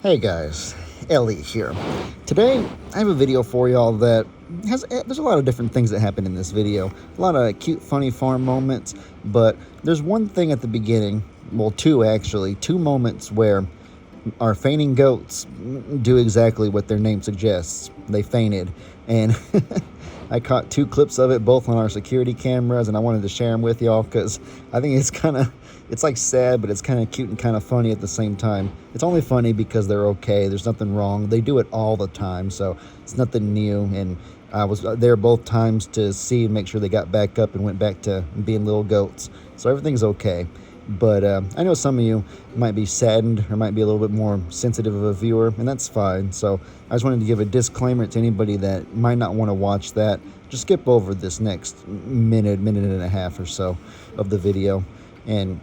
Hey guys, Ellie here. Today I have a video for y'all that there's a lot of different things that happen in this video. A lot of cute, funny farm moments, but there's one thing at the beginning, well, two actually, two moments where our fainting goats do exactly what their name suggests. They fainted, and I caught two clips of it, both on our security cameras, and I wanted to share them with y'all because I think it's like sad, but it's kind of cute and kind of funny at the same time. It's only funny because they're okay. There's nothing wrong. They do it all the time, so it's nothing new. And I was there both times to see and make sure they got back up and went back to being little goats. So everything's okay. But I know some of you might be saddened or might be a little bit more sensitive of a viewer, and that's fine. So I just wanted to give a disclaimer to anybody that might not want to watch that. Just skip over this next minute and a half or so of the video. And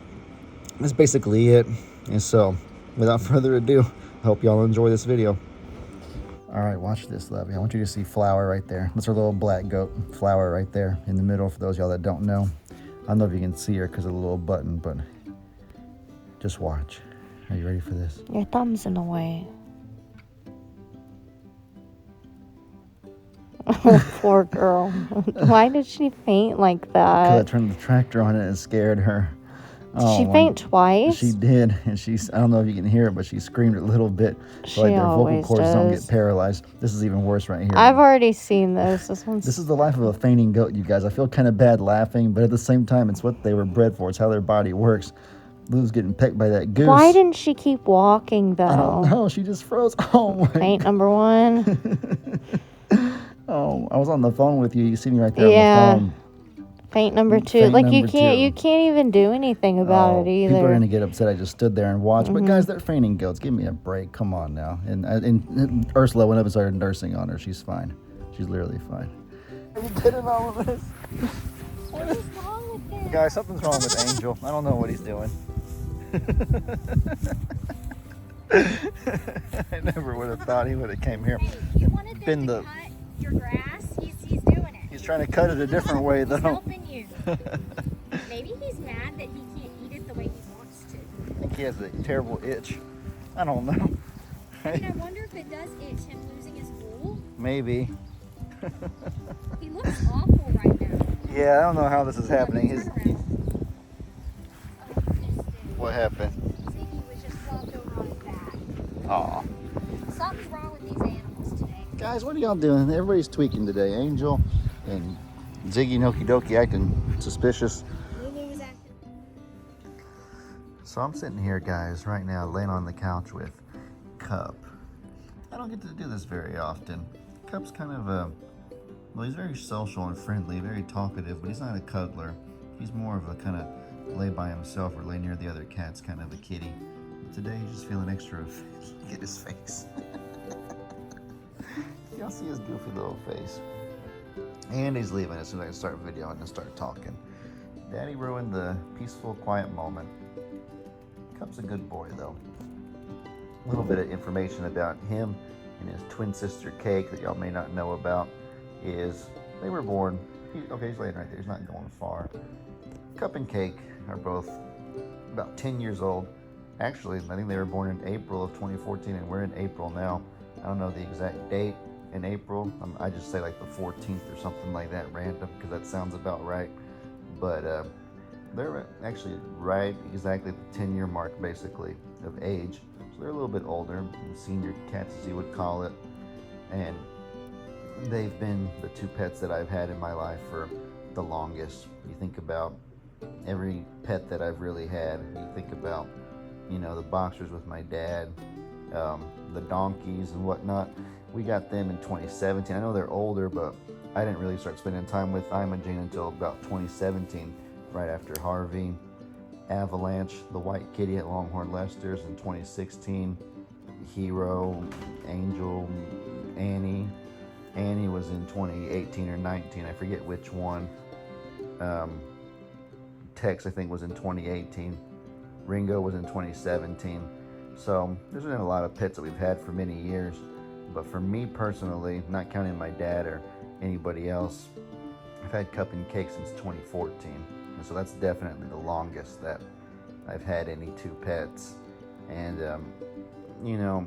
that's basically it. And so, without further ado, I hope y'all enjoy this video. All right, watch this, Lovey. I want you to see Flower right there. That's our little black goat, Flower right there in the middle, for those of y'all that don't know. I don't know if you can see her because of the little button, but just watch. Are you ready for this? Your thumb's in the way. Poor girl. Why did she faint like Because I that? turned the tractor on and it scared her. Did she faint twice? She did, and I don't know if you can hear it, but she screamed a little bit. So like their vocal always cords don't does. get paralyzed. This is even worse right here. I've already seen this. This is the life of a fainting goat, you guys. I feel kind of bad laughing, but at the same time, it's what they were bred for. It's how their body works. Lou's getting pecked by that goose. Why didn't she keep walking, though? I don't know. She just froze. Oh, my Faint number one. Oh, I was on the phone with you. You see me right there Yeah. on the phone. Faint number two. Faint Like, number you can't two. even do anything about it either. People are going to get upset I just stood there and watched. But guys, they're fainting goats. Give me a break. Come on now. And Ursula went up and started nursing on her. She's fine. She's literally fine. Are you kidding all of this? What is wrong with this? Guys, something's wrong with Angel. I don't know what he's doing. I never would have thought he would have came here. Hey, you wanted them to cut your grass? He's doing it. He's trying to cut it a different way, though. He's helping you. Maybe he's mad that he can't eat it the way he wants to. I think he has a terrible itch. I don't know. I mean, I wonder if it does itch him losing his wool. Maybe. He looks awful right now. Yeah, I don't know how this is happening. Turn around. Oh, he missed it. What happened? Ziggy was just flopped over on his back. Aw. Something's wrong with these animals today. Guys, what are y'all doing? Everybody's tweaking today. Angel and Ziggy Noki Doki acting suspicious. Lulu was acting. So I'm sitting here, guys, right now, laying on the couch with Cup. I don't get to do this very often. Cup's kind of well, he's very social and friendly, very talkative, but he's not a cuddler. He's more of a kind of lay by himself or lay near the other cats kind of a kitty. But today he's just feeling extra. Get his face. Y'all see his goofy little face. And he's leaving as soon as I start videoing and start talking. Daddy ruined the peaceful, quiet moment. Cup's a good boy, though. A little bit of information about him and his twin sister Cake that y'all may not know about is they were born. He's laying right there. He's not going far. Cup and Cake are both about 10 years old. Actually, I think they were born in April of 2014, and we're in April now. I don't know the exact date in April. I just say like the 14th or something like that, random, because that sounds about right. But they're actually right exactly the 10-year mark, basically, of age. So they're a little bit older, senior cats as you would call it. And they've been the two pets that I've had in my life for the longest. You think about every pet that I've really had. You think about, you know, the boxers with my dad, the donkeys and whatnot. We got them in 2017. I know they're older, but I didn't really start spending time with Imogen until about 2017, right after Harvey. Avalanche, the white kitty at Longhorn Lester's in 2016. Hero, Angel, Annie. Annie was in 2018 or 19. I forget which one. Tex, I think, was in 2018. Ringo was in 2017. So there's been a lot of pets that we've had for many years. But for me personally, not counting my dad or anybody else, I've had Cup and Cake since 2014. And so that's definitely the longest that I've had any two pets. And, you know,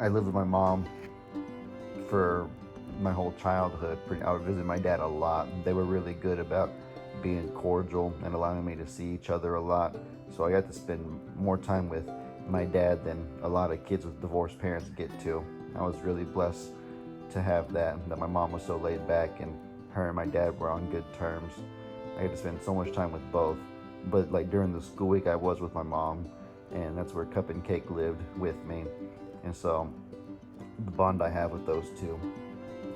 I lived with my mom for my whole childhood. I would visit my dad a lot. They were really good about being cordial and allowing me to see each other a lot. So I got to spend more time with my dad than a lot of kids with divorced parents get to. I was really blessed to have that my mom was so laid back and her and my dad were on good terms. I got to spend so much time with both. But like during the school week, I was with my mom, and that's where Cup and Cake lived with me. And so the bond I have with those two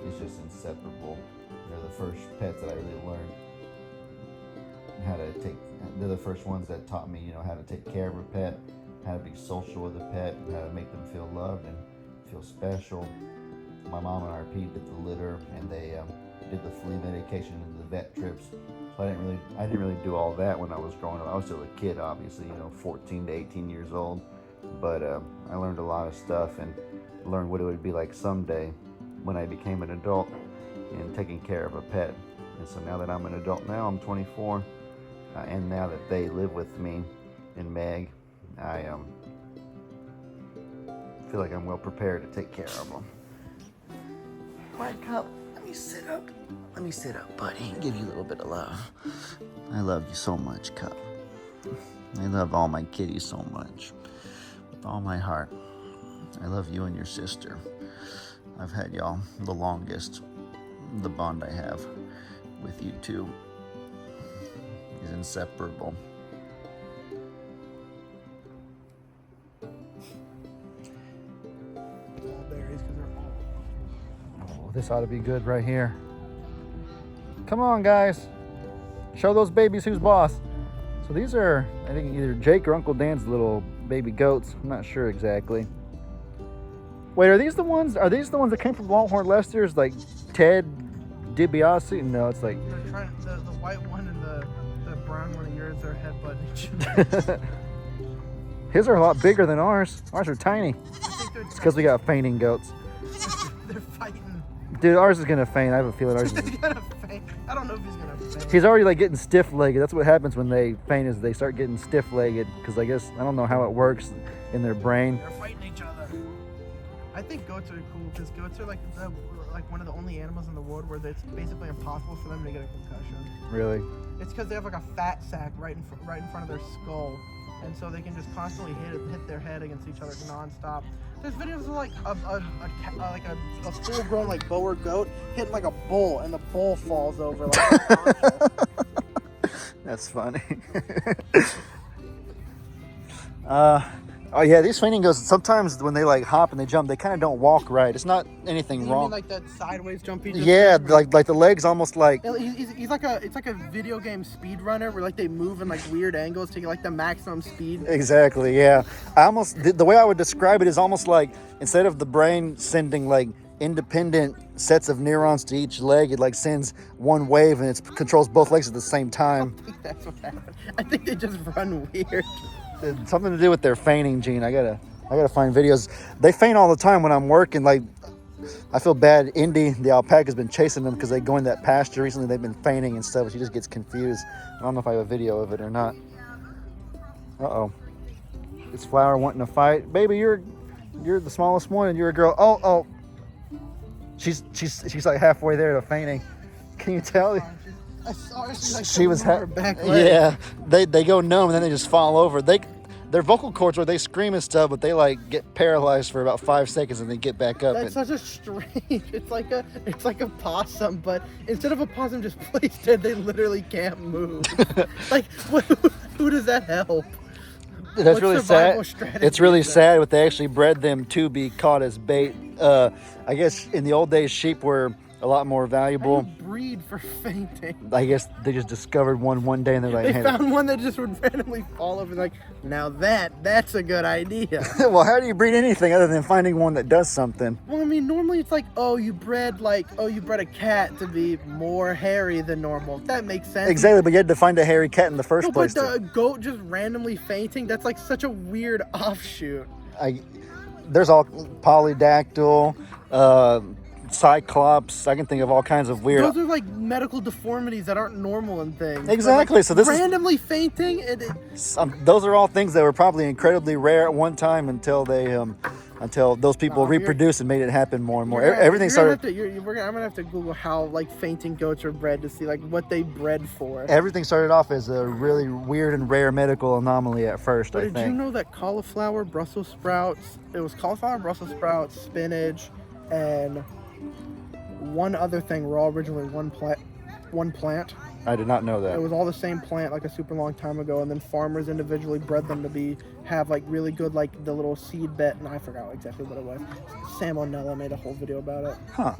is just inseparable. They're the first pets that I really learned how to take. They're the first ones that taught me, how to take care of a pet, how to be social with a pet, how to make them feel loved and feel special. My mom and RP did the litter, and they did the flea medication and the vet trips. So I didn't really do all that when I was growing up. I was still a kid, obviously, 14 to 18 years old. But I learned a lot of stuff and learned what it would be like someday when I became an adult and taking care of a pet. And so now that I'm an adult now, I'm 24, and now that they live with me and Meg, I feel like I'm well prepared to take care of them. Quiet, Cup. Let me sit up. Let me sit up, buddy. Give you a little bit of love. I love you so much, Cup. I love all my kitties so much. With all my heart. I love you and your sister. I've had y'all the longest. The bond I have with you two is inseparable. Oh, this ought to be good right here. Come on, guys. Show those babies who's boss. So these are, I think, either Jake or Uncle Dan's little baby goats. I'm not sure exactly. Wait, are these the ones that came from Longhorn Lester's, like Ted DiBiase? No, it's like They're trying, the white one and the brown one of yours are headbutting each other. His are a lot bigger than ours. Ours are tiny. I think It's because we got fainting goats. they're fighting. Dude, ours is gonna faint. I have a feeling ours is. He's gonna faint. I don't know if he's gonna faint. He's already like getting stiff-legged. That's what happens when they faint, is they start getting stiff-legged, because I guess, I don't know how it works in their brain. They're fighting each other. I think goats are cool because goats are like one of the only animals in the world where it's basically impossible for them to get a concussion. Really? It's because they have like a fat sack right in front of their skull, and so they can just constantly hit their head against each other nonstop. There's videos of like a full-grown like boer goat hitting like a bull, and the bull falls over. That's funny. Oh yeah, these fainting goats, sometimes when they like hop and they jump, they kind of don't walk right. It's not anything You wrong. mean like that sideways jumping? Yeah, like the legs almost like. He's like a video game speed runner where like they move in like weird angles to get like the maximum speed. Exactly, yeah. The way I would describe it is almost like, instead of the brain sending like independent sets of neurons to each leg, it like sends one wave and it controls both legs at the same time. I think that's what happened. I think they just run weird. It's something to do with their fainting gene. I gotta find videos. They faint all the time when I'm working. Like, I feel bad. Indy, the alpaca's been chasing them because they go in that pasture recently. They've been fainting and stuff. She just gets confused. I don't know if I have a video of it or not. Uh-oh. It's Flower wanting to fight. Baby, you're the smallest one and you're a girl. Oh. She's like halfway there to fainting. Can you tell? I saw her. She was her back leg. Yeah. They go numb and then they just fall over. Their vocal cords, where they scream and stuff, but they like get paralyzed for about 5 seconds and they get back up. That's such a strange. It's like a possum, but instead of a possum just placed dead, they literally can't move. Like, who does that help? That's What really survival sad. strategy It's really is that? sad, but they actually bred them to be caught as bait. I guess in the old days, sheep were a lot more How valuable. do you breed for fainting? I guess they just discovered one day and they're like, They hey. found one that just would randomly fall over. Like, now that's a good idea. Well, how do you breed anything other than finding one that does something? Well, I mean, normally it's like, you bred a cat to be more hairy than normal. That makes sense. Exactly, but you had to find a hairy cat in the first No, place. but the goat just randomly fainting, that's like such a weird offshoot. There's all polydactyl, cyclops. I can think of all kinds of weird. Those are like medical deformities that aren't normal and things. Exactly. Like, So this is randomly fainting. those are all things that were probably incredibly rare at one time until they until those people reproduced and made it happen more and more. Everything started. I'm gonna have to Google how like fainting goats are bred to see like what they bred for. Everything started off as a really weird and rare medical anomaly at first. But I did think. you know that cauliflower, Brussels sprouts? It was cauliflower, Brussels sprouts, spinach, and one other thing were all originally one plant. I did not know that. It was all the same plant like a super long time ago, and then farmers individually bred them to have like really good like the little seed bet, and I forgot exactly what it was. Salmonella made a whole video about it. Huh.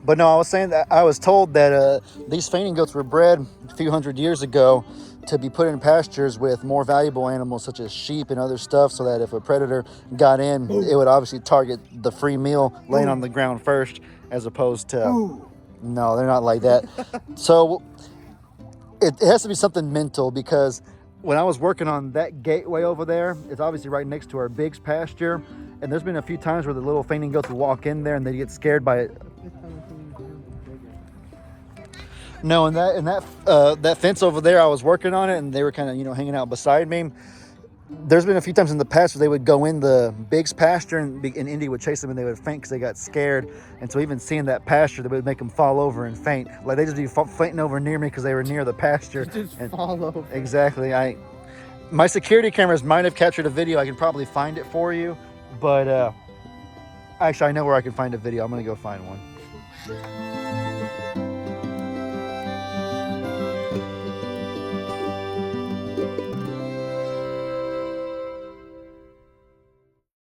But no, I was saying that I was told that these fainting goats were bred a few hundred years ago to be put in pastures with more valuable animals such as sheep and other stuff, so that if a predator got in, it would obviously target the free meal laying on the ground first, as opposed to... No, they're not like that. So it has to be something mental, because when I was working on that gateway over there, it's obviously right next to our Biggs pasture, and there's been a few times where the little fainting goats would walk in there and they get scared by it. No, and that fence over there, I was working on it, and they were kind of hanging out beside me. There's been a few times in the past where they would go in the Biggs pasture, and Indy would chase them, and they would faint because they got scared. And so even seeing that pasture, they would make them fall over and faint. Like they just be fainting over near me because they were near the pasture. Just fall over. Exactly. My security cameras might have captured a video. I can probably find it for you, but actually I know where I can find a video. I'm gonna go find one.